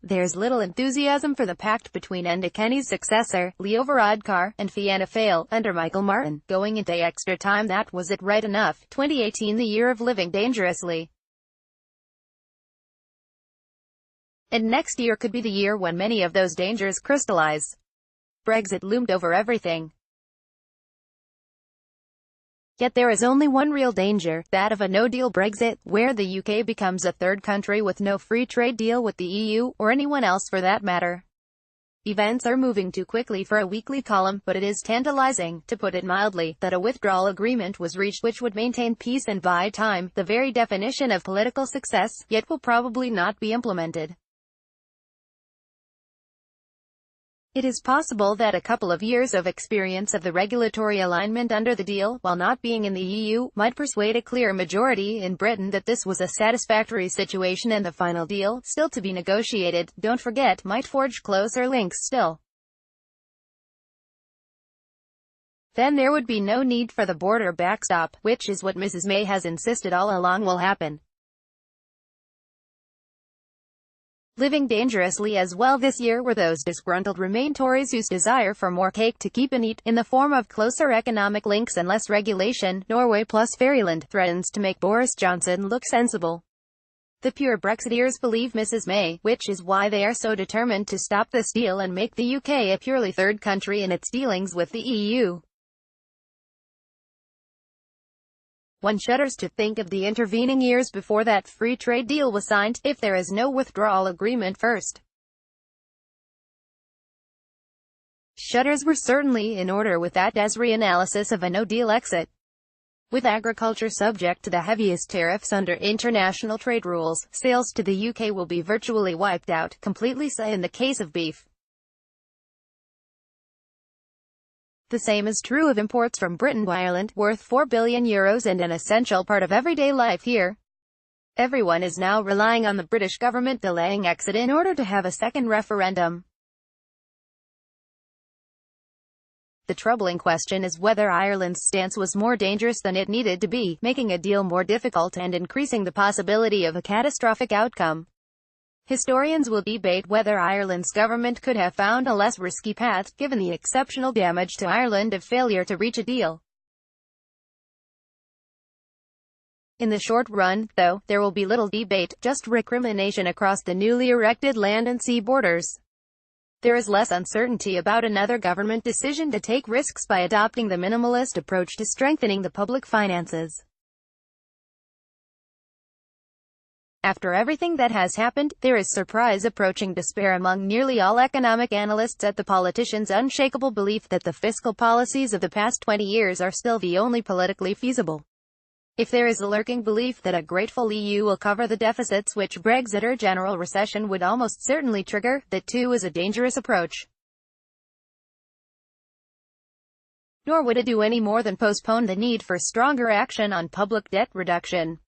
There's little enthusiasm for the pact between Enda Kenny's successor, Leo Varadkar, and Fianna Fáil, under Michael Martin, going into extra time. That was it right enough. 2018, the year of living dangerously. And next year could be the year when many of those dangers crystallize. Brexit loomed over everything. Yet there is only one real danger, that of a no-deal Brexit, where the UK becomes a third country with no free trade deal with the EU, or anyone else for that matter. Events are moving too quickly for a weekly column, but it is tantalizing, to put it mildly, that a withdrawal agreement was reached which would maintain peace and buy time, the very definition of political success, yet will probably not be implemented. It is possible that a couple of years of experience of the regulatory alignment under the deal, while not being in the EU, might persuade a clear majority in Britain that this was a satisfactory situation, and the final deal, still to be negotiated, don't forget, might forge closer links still. Then there would be no need for the border backstop, which is what Mrs. May has insisted all along will happen. Living dangerously as well this year were those disgruntled Remain Tories whose desire for more cake to keep and eat, in the form of closer economic links and less regulation, Norway plus Fairyland, threatens to make Boris Johnson look sensible. The pure Brexiteers believe Mrs. May, which is why they are so determined to stop this deal and make the UK a purely third country in its dealings with the EU. One shudders to think of the intervening years before that free trade deal was signed, if there is no withdrawal agreement first. Shudders were certainly in order with that Desri analysis of a no-deal exit. With agriculture subject to the heaviest tariffs under international trade rules, sales to the UK will be virtually wiped out, completely say in the case of beef. The same is true of imports from Britain to Ireland, worth €4 billion and an essential part of everyday life here. Everyone is now relying on the British government delaying exit in order to have a second referendum. The troubling question is whether Ireland's stance was more dangerous than it needed to be, making a deal more difficult and increasing the possibility of a catastrophic outcome. Historians will debate whether Ireland's government could have found a less risky path, given the exceptional damage to Ireland of failure to reach a deal. In the short run, though, there will be little debate, just recrimination across the newly erected land and sea borders. There is less uncertainty about another government decision to take risks by adopting the minimalist approach to strengthening the public finances. After everything that has happened, there is surprise approaching despair among nearly all economic analysts at the politicians' unshakable belief that the fiscal policies of the past 20 years are still the only politically feasible. If there is a lurking belief that a grateful EU will cover the deficits which Brexit or general recession would almost certainly trigger, that too is a dangerous approach. Nor would it do any more than postpone the need for stronger action on public debt reduction.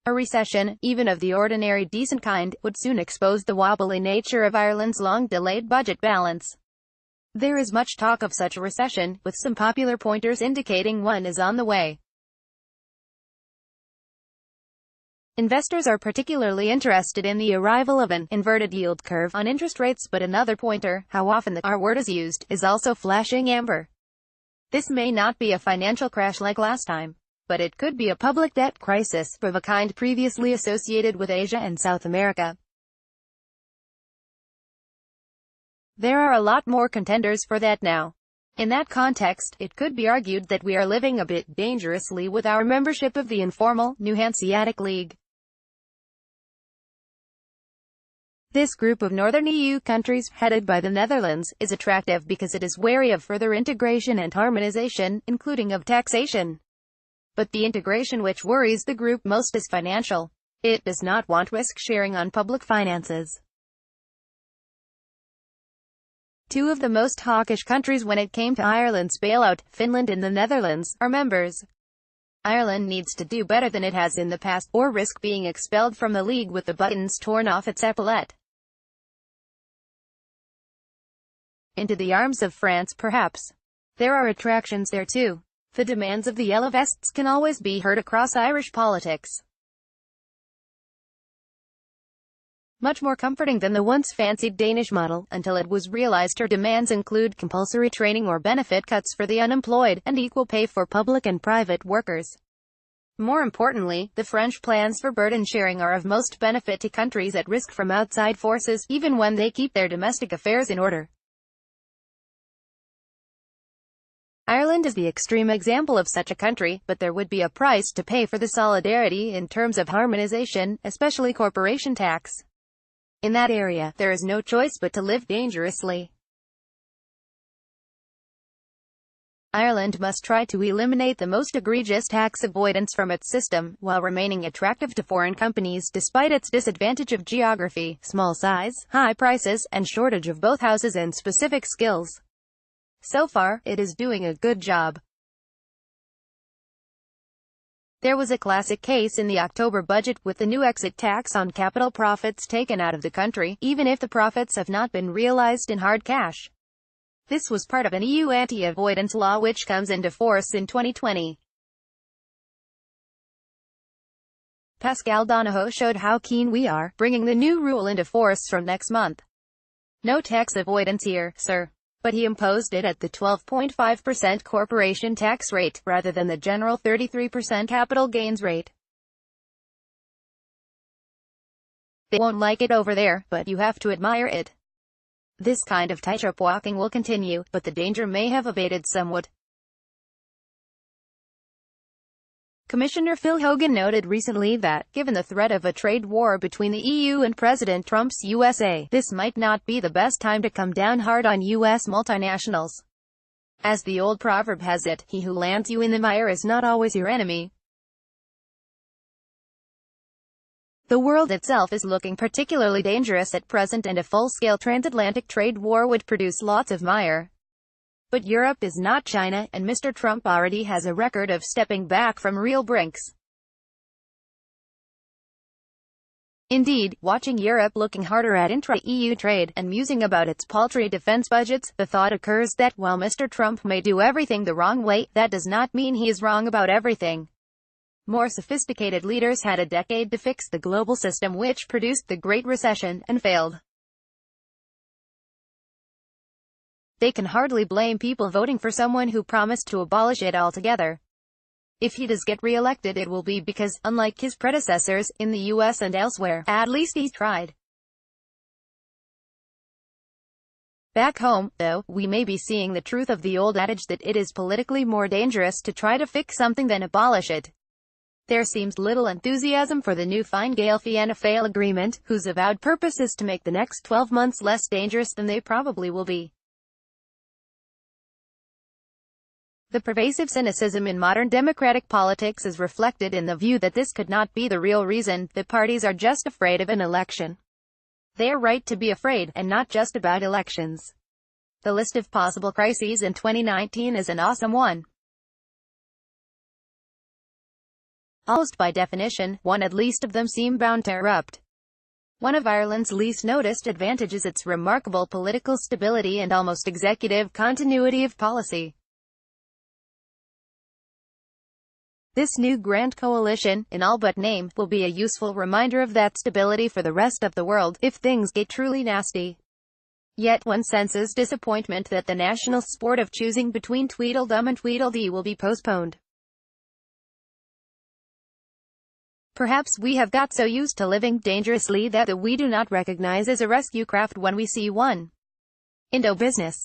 A recession, even of the ordinary decent kind, would soon expose the wobbly nature of Ireland's long-delayed budget balance. There is much talk of such a recession, with some popular pointers indicating one is on the way. Investors are particularly interested in the arrival of an inverted yield curve on interest rates, but another pointer, how often the R word is used, is also flashing amber. This may not be a financial crash like last time, but it could be a public debt crisis, of a kind previously associated with Asia and South America. There are a lot more contenders for that now. In that context, it could be argued that we are living a bit dangerously with our membership of the informal, New Hanseatic League. This group of northern EU countries, headed by the Netherlands, is attractive because it is wary of further integration and harmonization, including of taxation. But the integration which worries the group most is financial. It does not want risk-sharing on public finances. Two of the most hawkish countries when it came to Ireland's bailout, Finland and the Netherlands, are members. Ireland needs to do better than it has in the past, or risk being expelled from the league with the buttons torn off its epaulette. Into the arms of France perhaps. There are attractions there too. The demands of the Yellow Vests can always be heard across Irish politics. much more comforting than the once fancied Danish model, until it was realized her demands include compulsory training or benefit cuts for the unemployed, and equal pay for public and private workers. More importantly, the French plans for burden sharing are of most benefit to countries at risk from outside forces, even when they keep their domestic affairs in order. Ireland is the extreme example of such a country, but there would be a price to pay for the solidarity in terms of harmonization, especially corporation tax. In that area, there is no choice but to live dangerously. Ireland must try to eliminate the most egregious tax avoidance from its system, while remaining attractive to foreign companies despite its disadvantage of geography, small size, high prices, and shortage of both houses and specific skills. So far, it is doing a good job. There was a classic case in the October budget, with the new exit tax on capital profits taken out of the country, even if the profits have not been realized in hard cash. This was part of an EU anti-avoidance law which comes into force in 2020. Pascal Donohoe showed how keen we are, bringing the new rule into force from next month. No tax avoidance here, sir. But he imposed it at the 12.5% corporation tax rate, rather than the general 33% capital gains rate. They won't like it over there, but you have to admire it. This kind of tightrope walking will continue, but the danger may have abated somewhat. Commissioner Phil Hogan noted recently that, given the threat of a trade war between the EU and President Trump's USA, this might not be the best time to come down hard on U.S. multinationals. As the old proverb has it, he who lands you in the mire is not always your enemy. The world itself is looking particularly dangerous at present, and a full-scale transatlantic trade war would produce lots of mire. But Europe is not China, and Mr. Trump already has a record of stepping back from real brinks. Indeed, watching Europe looking harder at intra-EU trade, and musing about its paltry defense budgets, the thought occurs that, while Mr. Trump may do everything the wrong way, that does not mean he is wrong about everything. More sophisticated leaders had a decade to fix the global system which produced the Great Recession, and failed. They can hardly blame people voting for someone who promised to abolish it altogether. If he does get re-elected, it will be because, unlike his predecessors, in the US and elsewhere, at least he tried. Back home, though, we may be seeing the truth of the old adage that it is politically more dangerous to try to fix something than abolish it. There seems little enthusiasm for the new Fine Gael-Fianna Fáil agreement, whose avowed purpose is to make the next 12 months less dangerous than they probably will be. The pervasive cynicism in modern democratic politics is reflected in the view that this could not be the real reason. The parties are just afraid of an election. They are right to be afraid, and not just about elections. The list of possible crises in 2019 is an awesome one. Almost by definition, one at least of them seem bound to erupt. One of Ireland's least noticed advantages is its remarkable political stability and almost executive continuity of policy. This new grand coalition, in all but name, will be a useful reminder of that stability for the rest of the world, if things get truly nasty. Yet one senses disappointment that the national sport of choosing between Tweedledum and Tweedledee will be postponed. Perhaps we have got so used to living dangerously that we do not recognize as a rescue craft when we see one. Indo business.